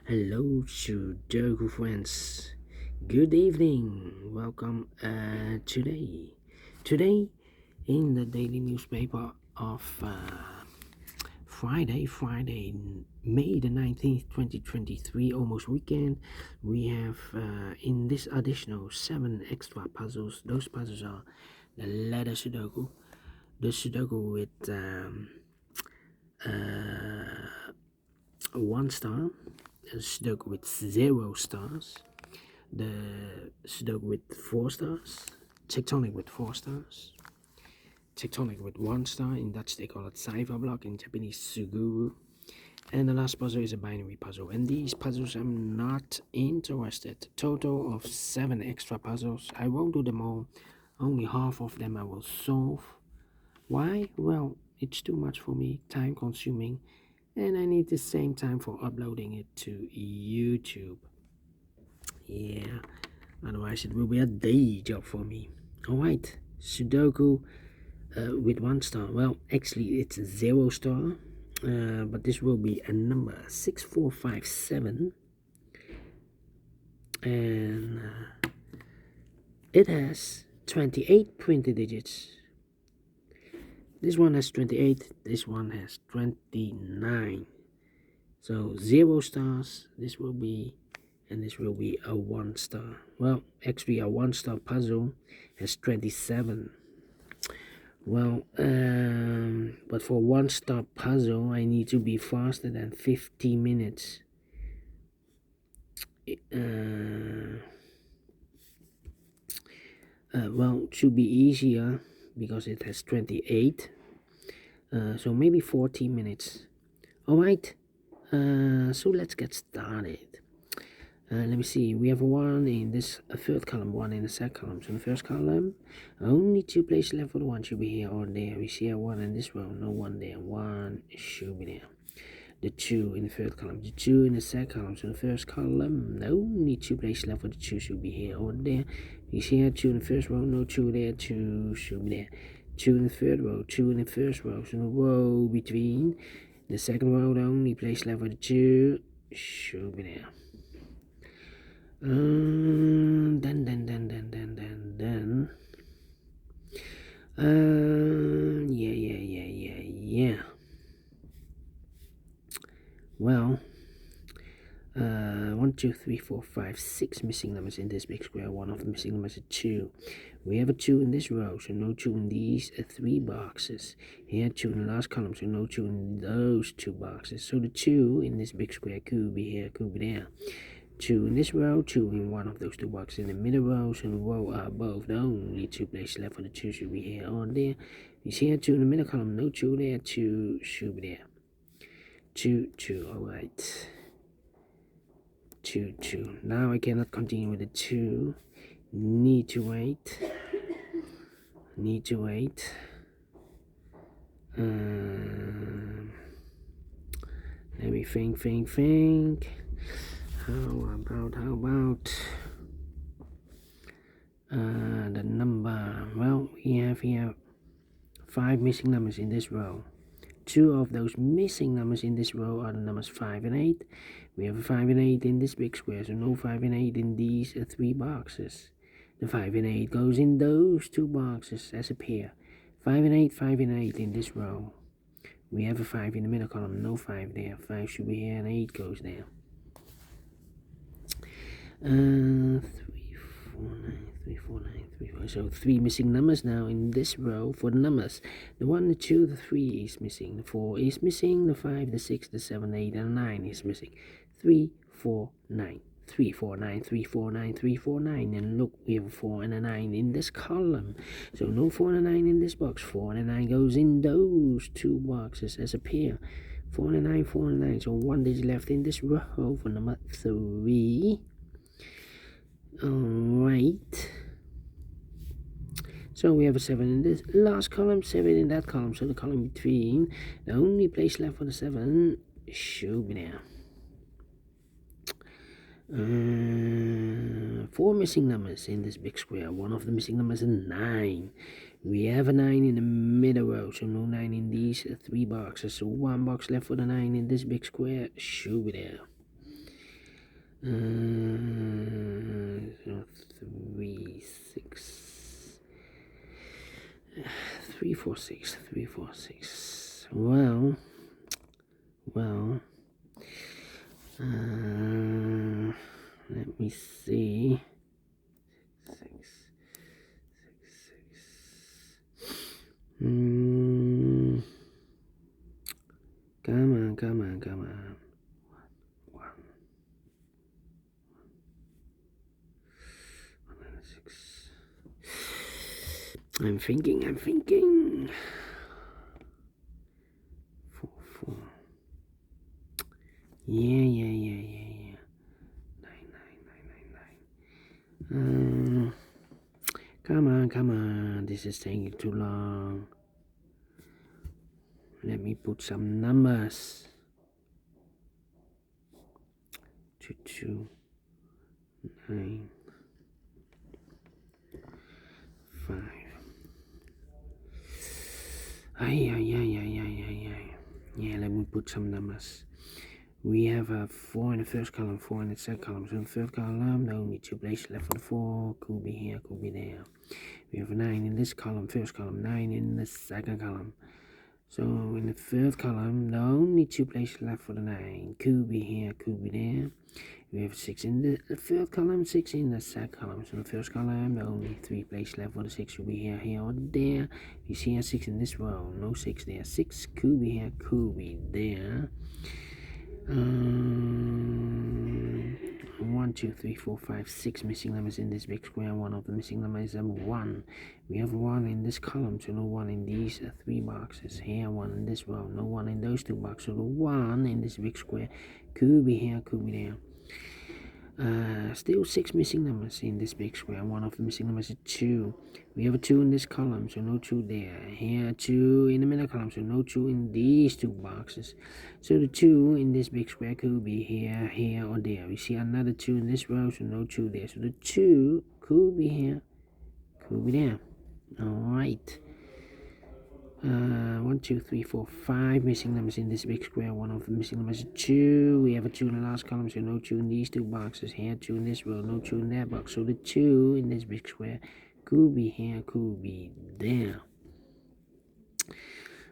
Hello, Sudoku friends. Good evening. Welcome today in the daily newspaper of Friday, May the 19th, 2023, almost weekend. We have in this additional 7 extra puzzles. Those puzzles are the letter Sudoku, the Sudoku with one star, a Sudoku with 0 stars, the Sudoku with 4 stars, tectonic with 4 stars, tectonic with 1 star, in Dutch they call it cipher block, in Japanese suguru, and the last puzzle is a binary puzzle. And these puzzles I'm not interested. Total of 7 extra puzzles. I won't do them all, only half of them I will solve. Why? Well, it's too much for me, time consuming, and I need the same time for uploading it to YouTube. Yeah, otherwise it will be a day job for me. Alright, Sudoku with 1 star. Well, actually it's 0 star, but this will be a number 6457, and it has 28 printed digits. This one has 28, this one has 29. So 0 stars, this will be, and this will be a 1 star. Well, actually a 1 star puzzle has 27. Well, but for 1 star puzzle, I need to be faster than 50 minutes. Well, it should be easier because it has 28. So maybe 40 minutes. Alright, so let's get started. Let me see, we have 1 in this third column, 1 in the second column. So in the first column, only 2 places left for the 1 should be here or there. We see a 1 in this row, no 1 there, 1 should be there. The 2 in the third column, the 2 in the second column. So in the first column, only 2 places left for the 2 should be here or there. We see here 2 in the first row, no 2 there, 2 should be there. 2 in the third row, 2 in the first row. So in the row between the second row, the only place left for the 2 should be there. Then yeah. Well, 1, 2, 3, 4, 5, 6 missing numbers in this big square. One of the missing numbers is 2. We have a 2 in this row, so no 2 in these 3 boxes. Here 2 in the last column, so no 2 in those 2 boxes. So the 2 in this big square could be here, could be there. 2 in this row, 2 in one of those 2 boxes in the middle row, so the row are both. The only 2 places left for the 2 should be here or there. You see here 2 in the middle column, no 2 there, 2 should be there. 2, 2, alright. 2, 2. Now I cannot continue with the 2. Need to wait. Let me think. How about the number? Well, we have here 5 missing numbers in this row. 2 of those missing numbers in this row are the numbers 5 and 8. We have a 5 and 8 in this big square, so no 5 and 8 in these 3 boxes. The 5 and 8 goes in those 2 boxes as a pair. 5 and 8 in this row. We have a 5 in the middle column, no 5 there. 5 should be here and 8 goes there. 3, 4, 9, 3, 4, 9, 3, 4. So 3 missing numbers now in this row for the numbers. The 1, the 2, the 3 is missing. The 4 is missing. The 5, the 6, the 7, 8, and 9 is missing. 3, 4, 9. 3, 4, 9, 3, 4, 9, 3, 4, 9. And look, we have a 4 and a 9 in this column. So no 4 and a 9 in this box. 4 and a 9 goes in those 2 boxes as a pair. 4 and a 9, 4 and a 9. So 1 digit left in this row for number 3. Alright. So we have a 7 in this last column, 7 in that column. So the column between, the only place left for the 7 should be there. 4 missing numbers in this big square. One of the missing numbers is 9. We have a 9 in the middle row, so no 9 in these 3 boxes. So 1 box left for the 9 in this big square should be there. So 3, 6, 3, 4, 6, 3, 4, 6. Well, let me see. 6, 6, 6. Come on. 1, 6. I'm thinking. 4, 4. Yeah. 9, 9. Come on. This is taking too long. Let me put some numbers. 2, 2, 9, 5. Yeah, let me put some numbers. We have a 4 in the first column, 4 in the second column. So in the third column, there are only 2 places left for the 4. Could be here, could be there. We have a 9 in this column, first column, 9 in the second column. So in the third column, there are only 2 places left for the 9. Could be here, could be there. We have 6 in the third column, 6 in the second column. So in the first column, there are only 3 places left for the 6. Could be here, or there. You see a 6 in this row, no 6 there. 6 could be here, could be there. 1, 2, 3, 4, 5, 6 missing numbers in this big square. One of the missing numbers is 1. We have 1 in this column, so no 1 in these 3 boxes. Here, 1 in this row, no 1 in those 2 boxes. So the 1 in this big square could be here, could be there. Still 6 missing numbers in this big square. One of the missing numbers is 2. We have a 2 in this column, so no 2 there. Here, 2 in the middle column, so no 2 in these 2 boxes. So the 2 in this big square could be here, or there. We see another 2 in this row, so no 2 there. So the 2 could be here, could be there. Alright. 1, 2, 3, 4, 5 missing numbers in this big square. One of the missing numbers is 2. We have a 2 in the last column, so no 2 in these 2 boxes. Here, 2 in this row, no 2 in that box. So the 2 in this big square could be here, could be there.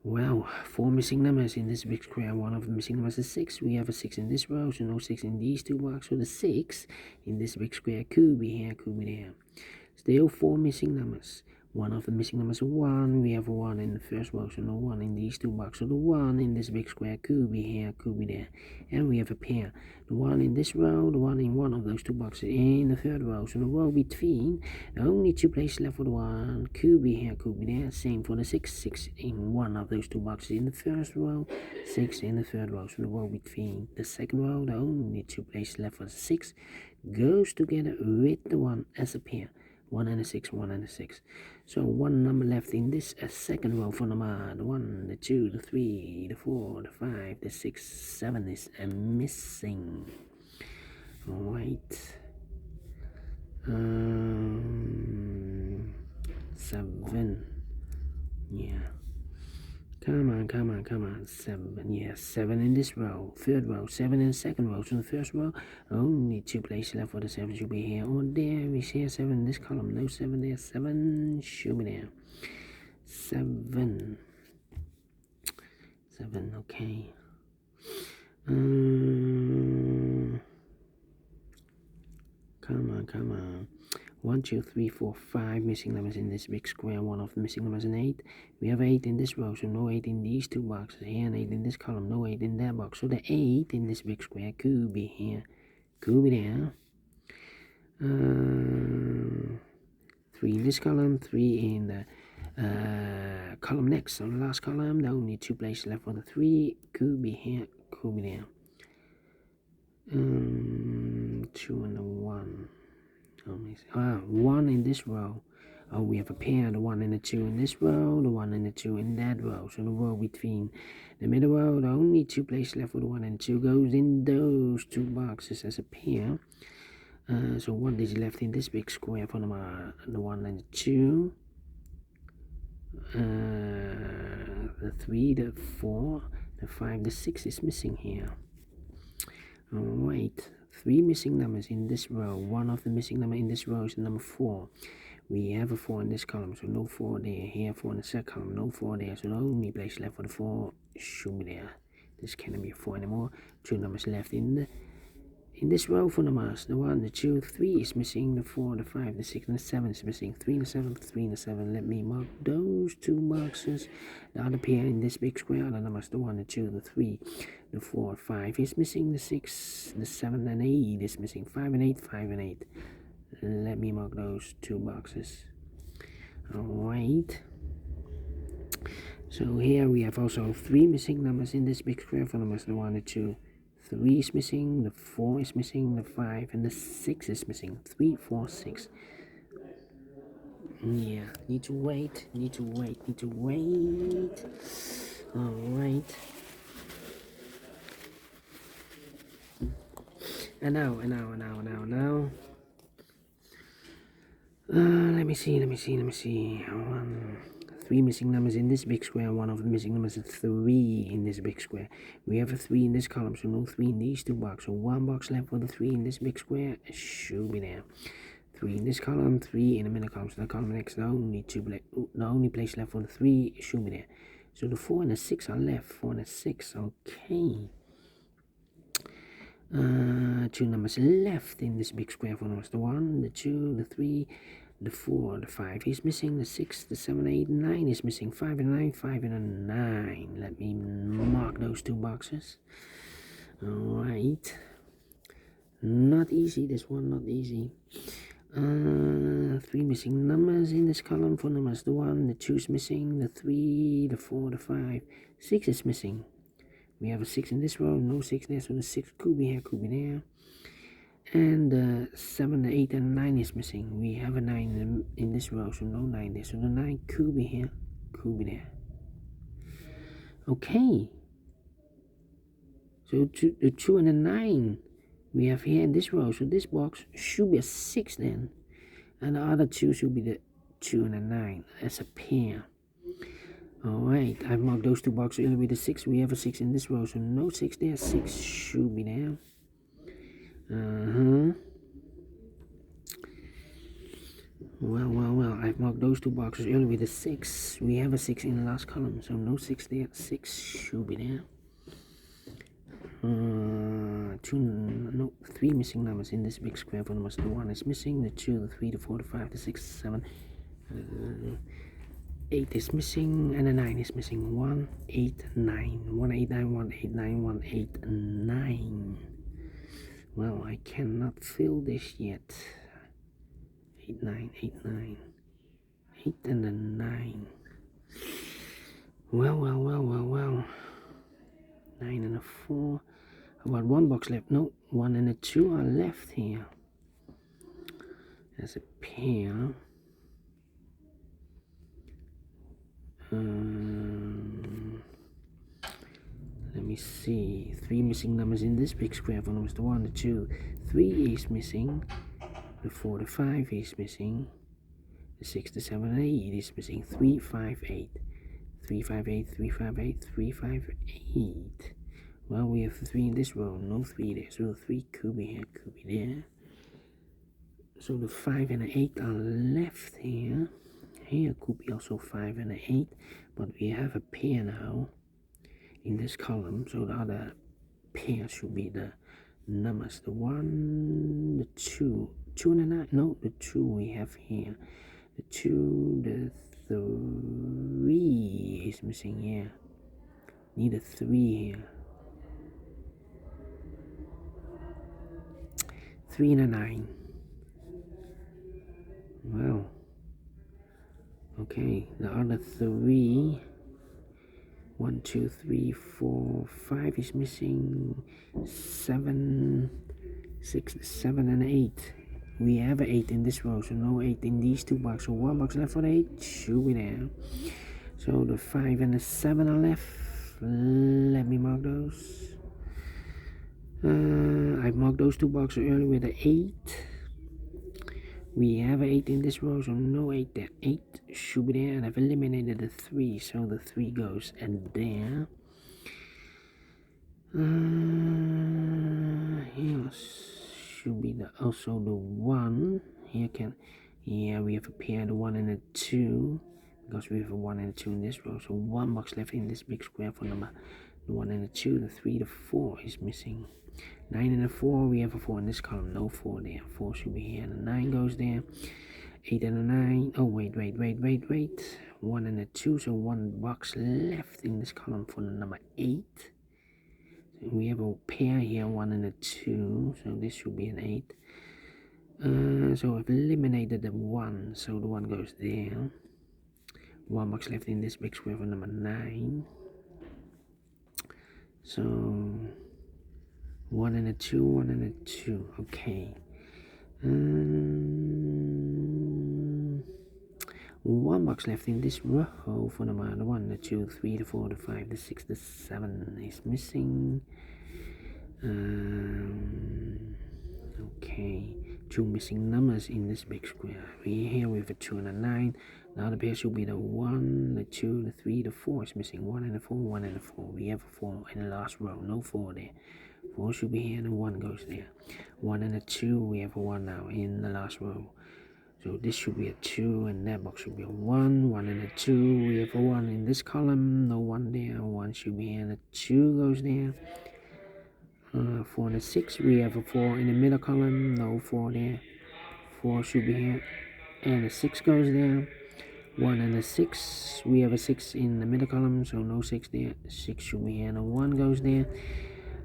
Well, 4 missing numbers in this big square. One of the missing numbers is 6. We have a 6 in this row, so no 6 in these 2 boxes. So the 6 in this big square could be here, could be there. Still 4 missing numbers. One of the missing numbers is 1. We have a 1 in the first row, so no 1 in these 2 boxes. So the 1 in this big square could be here, could be there. And we have a pair. The 1 in this row, the 1 in one of those 2 boxes in the third row. So the row between, there are only 2 places left for the 1. Could be here, could be there. Same for the 6. 6 in one of those 2 boxes in the first row. 6 in the third row. So the row between the second row, there are only 2 places left for the 6. Goes together with the 1 as a pair. 1 and a 6, 1 and a 6. So 1 number left in this second row for number the 1, the 2, the 3, the 4, the 5, the 6, 7 is missing. Alright. 7. Yeah. Come on. 7. Yeah, 7 in this row. Third row. 7 in the second row. So in the first row, only 2 places left for the 7 should be here or there. We see a 7 in this column. No 7 there. 7 should be there. 7. 7, okay. Come on. 1, 2, 3, 4, 5 missing numbers in this big square. One of the missing numbers is 8. We have 8 in this row, so no 8 in these 2 boxes. Here and 8 in this column, no 8 in that box. So the 8 in this big square could be here, could be there. 3 in this column, 3 in the column next. So the last column, there are only 2 places left for the 3. Could be here, could be there. 2 and the 1. 1 in this row. Oh, we have a pair, the 1 and the 2 in this row, the 1 and the 2 in that row. So the row between the middle row, the only 2 places left for the 1 and 2 goes in those 2 boxes as a pair. So 1 digit left in this big square for the 1 and the 2. The 3, the 4, the 5, the 6 is missing here. Alright, 3 missing numbers in this row. One of the missing number in this row is number 4. We have a 4 in this column, so no 4 there. Here 4 in the second column, no 4 there. So the only place left for the 4 should be there. This cannot be a 4 anymore. 2 numbers left in this row for numbers. The 1, the 2, 3 is missing. The 4, the 5, the 6, and the 7 is missing. 3 and the 7, 3 and the 7. Let me mark those 2 boxes. The other pair in this big square are the numbers. The 1, the 2, the 3, the 4, 5 is missing. The 6, the 7, and 8 is missing. 5 and 8, 5 and 8. Let me mark those 2 boxes. Alright. So here we have also 3 missing numbers in this big square for numbers. The 1, the 2, 3 is missing, the 4 is missing, the 5 and the 6 is missing. 3, 4, 6. Yeah, need to wait. Alright. And now. Let me see. 3 missing numbers in this big square. One of the missing numbers is 3 in this big square. We have a 3 in this column, so no 3 in these 2 boxes. So 1 box left for the 3 in this big square. It should be there. 3 in this column, 3 in the middle column. So the column next, the only place left for the 3 should be there. So the 4 and the 6 are left. 4 and the 6. Okay. 2 numbers left in this big square for numbers. The 1, the 2, the 3, the 4, the 5 is missing. The 6, the 7, 8, 9 is missing. 5 and 9, 5 and a 9. Let me mark those 2 boxes. Alright. Not easy, this one, not easy. 3 missing numbers in this column for numbers. The 1, the 2 is missing. The 3, the 4, the 5, 6 is missing. We have a 6 in this row, no 6 there, so the 6 could be here, could be there. And the 7, the 8, and 9 is missing. We have a 9 in this row, so no 9 there. So the 9 could be here, could be there. Okay. So the 2 and the 9 we have here in this row. So this box should be a 6 then. And the other 2 should be the 2 and the 9 as a pair. Alright, I've marked those 2 boxes earlier with the 6. We have a 6 in this row, so no 6 there. 6 should be there. Well, I've marked those 2 boxes earlier with the 6. We have a 6 in the last column, so no 6 there. 6 should be there. 3 missing numbers in this big square for numbers. The 1 is missing, the 2, the 3, the 4, the 5, the 6, 7, 8 is missing, and the 9 is missing. 1, 8, 9. 1, 8, 9, 1, 8, 9, 1, 8, 9. Well, I cannot fill this yet. 8, 9, 8, 9. 8 and a 9. Well. 9 and a 4. About 1 box left. No, 1 and a 2 are left here. As a pair. Let me see. 3 missing numbers in this big square for numbers. The 1, the 2, 3 is missing. The 4, the 5 is missing. The 6, the 7, and 8 is missing. 3, 5, 8. 3, 5, 8, 3, 5, 8, 3, 5, 8. Well, we have 3 in this row, no 3 there. So the 3 could be here, could be there. So the 5 and the 8 are left here. Here could be also 5 and an 8, but we have a pair now in this column, so the other pair should be the numbers. The 1, the 2, 2 and a 9, no, the 2 we have here. The 2, the 3 is missing here. Need a 3 here. 3 and a 9. Well. Okay, the other 3, 1, 2, 3, 4, 5 is missing. 7, 6, 7, and 8. We have an 8 in this row, so no 8 in these 2 boxes. So 1 box left for the 8 should be there. So the 5 and the 7 are left. Let me mark those. I've marked those 2 boxes earlier with the 8. We have an 8 in this row, so no 8 there. 8 should be there, and I've eliminated the 3, so the 3 goes and there. Here should be also the 1. Here we have a pair, the 1 and the 2, because we have a 1 and a 2 in this row. So 1 box left in this big square for number the 1 and the 2. The 3, the 4 is missing. 9 and a 4, we have a 4 in this column, no 4 there. 4 should be here, and the 9 goes there. 8 and a 9, oh wait. 1 and a 2, so 1 box left in this column for the number 8. So we have a pair here, 1 and a 2, so this should be an 8. So I've eliminated the 1, so the 1 goes there. 1 box left in this big square for number 9. So 1 and a 2, 1 and a 2, okay. 1 box left in this row for number 1, the 2, 3, the 4, the 5, the 6, the 7 is missing. Okay, 2 missing numbers in this big square. Here we have a 2 and a 9. Now the pair should be the 1, the 2, the 3, the 4 is missing. 1 and a 4, 1 and a 4. We have a 4 in the last row, no 4 there. 4 should be here and the 1 goes there. 1 and a 2, we have a 1 now in the last row. So this should be a 2 and that box should be a 1. 1 and a 2, we have a 1 in this column, no 1 there. 1 should be here and a 2 goes there. 4 and a 6, we have a 4 in the middle column, no 4 there. 4 should be here and a 6 goes there. 1 and a 6, we have a 6 in the middle column, so no 6 there. 6 should be here and a 1 goes there.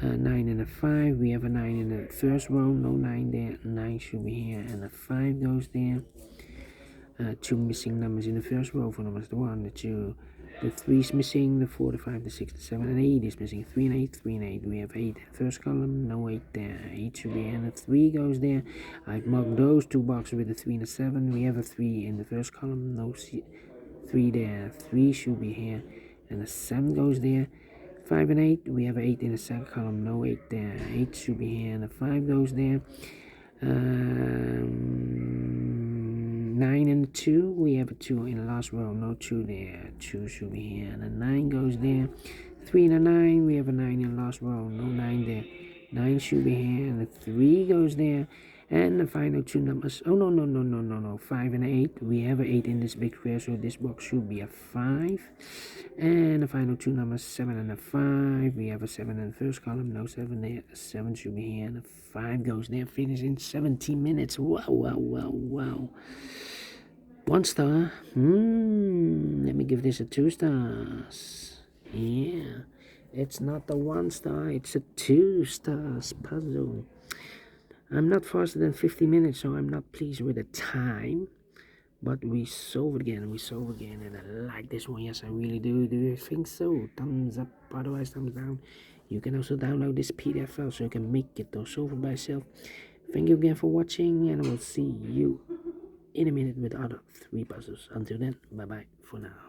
9 and a 5, we have a 9 in the first row, no 9 there. 9 should be here and a 5 goes there. 2 missing numbers in the first row for numbers the 1, the 2, the 3 is missing, the 4, the 5, the 6, the 7, and 8 is missing. 3 and 8, 3 and 8. We have 8 in the first column, no 8 there. 8 should be here and a 3 goes there. I've marked those 2 boxes with a 3 and a 7. We have a 3 in the first column, no 3 there. 3 should be here and a 7 goes there. 5 and 8, we have an 8 in the second column, no 8 there. 8 should be here and a 5 goes there. 9 and 2, we have a 2 in the last row, no 2 there. 2 should be here and a 9 goes there. 3 and a 9, we have a 9 in the last row, no 9 there. 9 should be here and a 3 goes there. And the final 2 numbers, oh no, 5 and 8, we have an 8 in this big square, so this box should be a 5. And the final 2 numbers, 7 and a 5, we have a 7 in the first column, no 7 there. 7 should be here and a 5 goes there. Finish in 17 minutes. Wow. 1 star. Let me give this a 2 stars. Yeah, it's not the 1 star, it's a 2 stars puzzle. I'm not faster than 50 minutes, so I'm not pleased with the time. But we solve it again, and I like this one. Yes, I really do. Do you think so? Thumbs up, otherwise thumbs down. You can also download this PDF file so you can make it or solve it by yourself. Thank you again for watching, and I will see you in a minute with other 3 puzzles. Until then, bye-bye for now.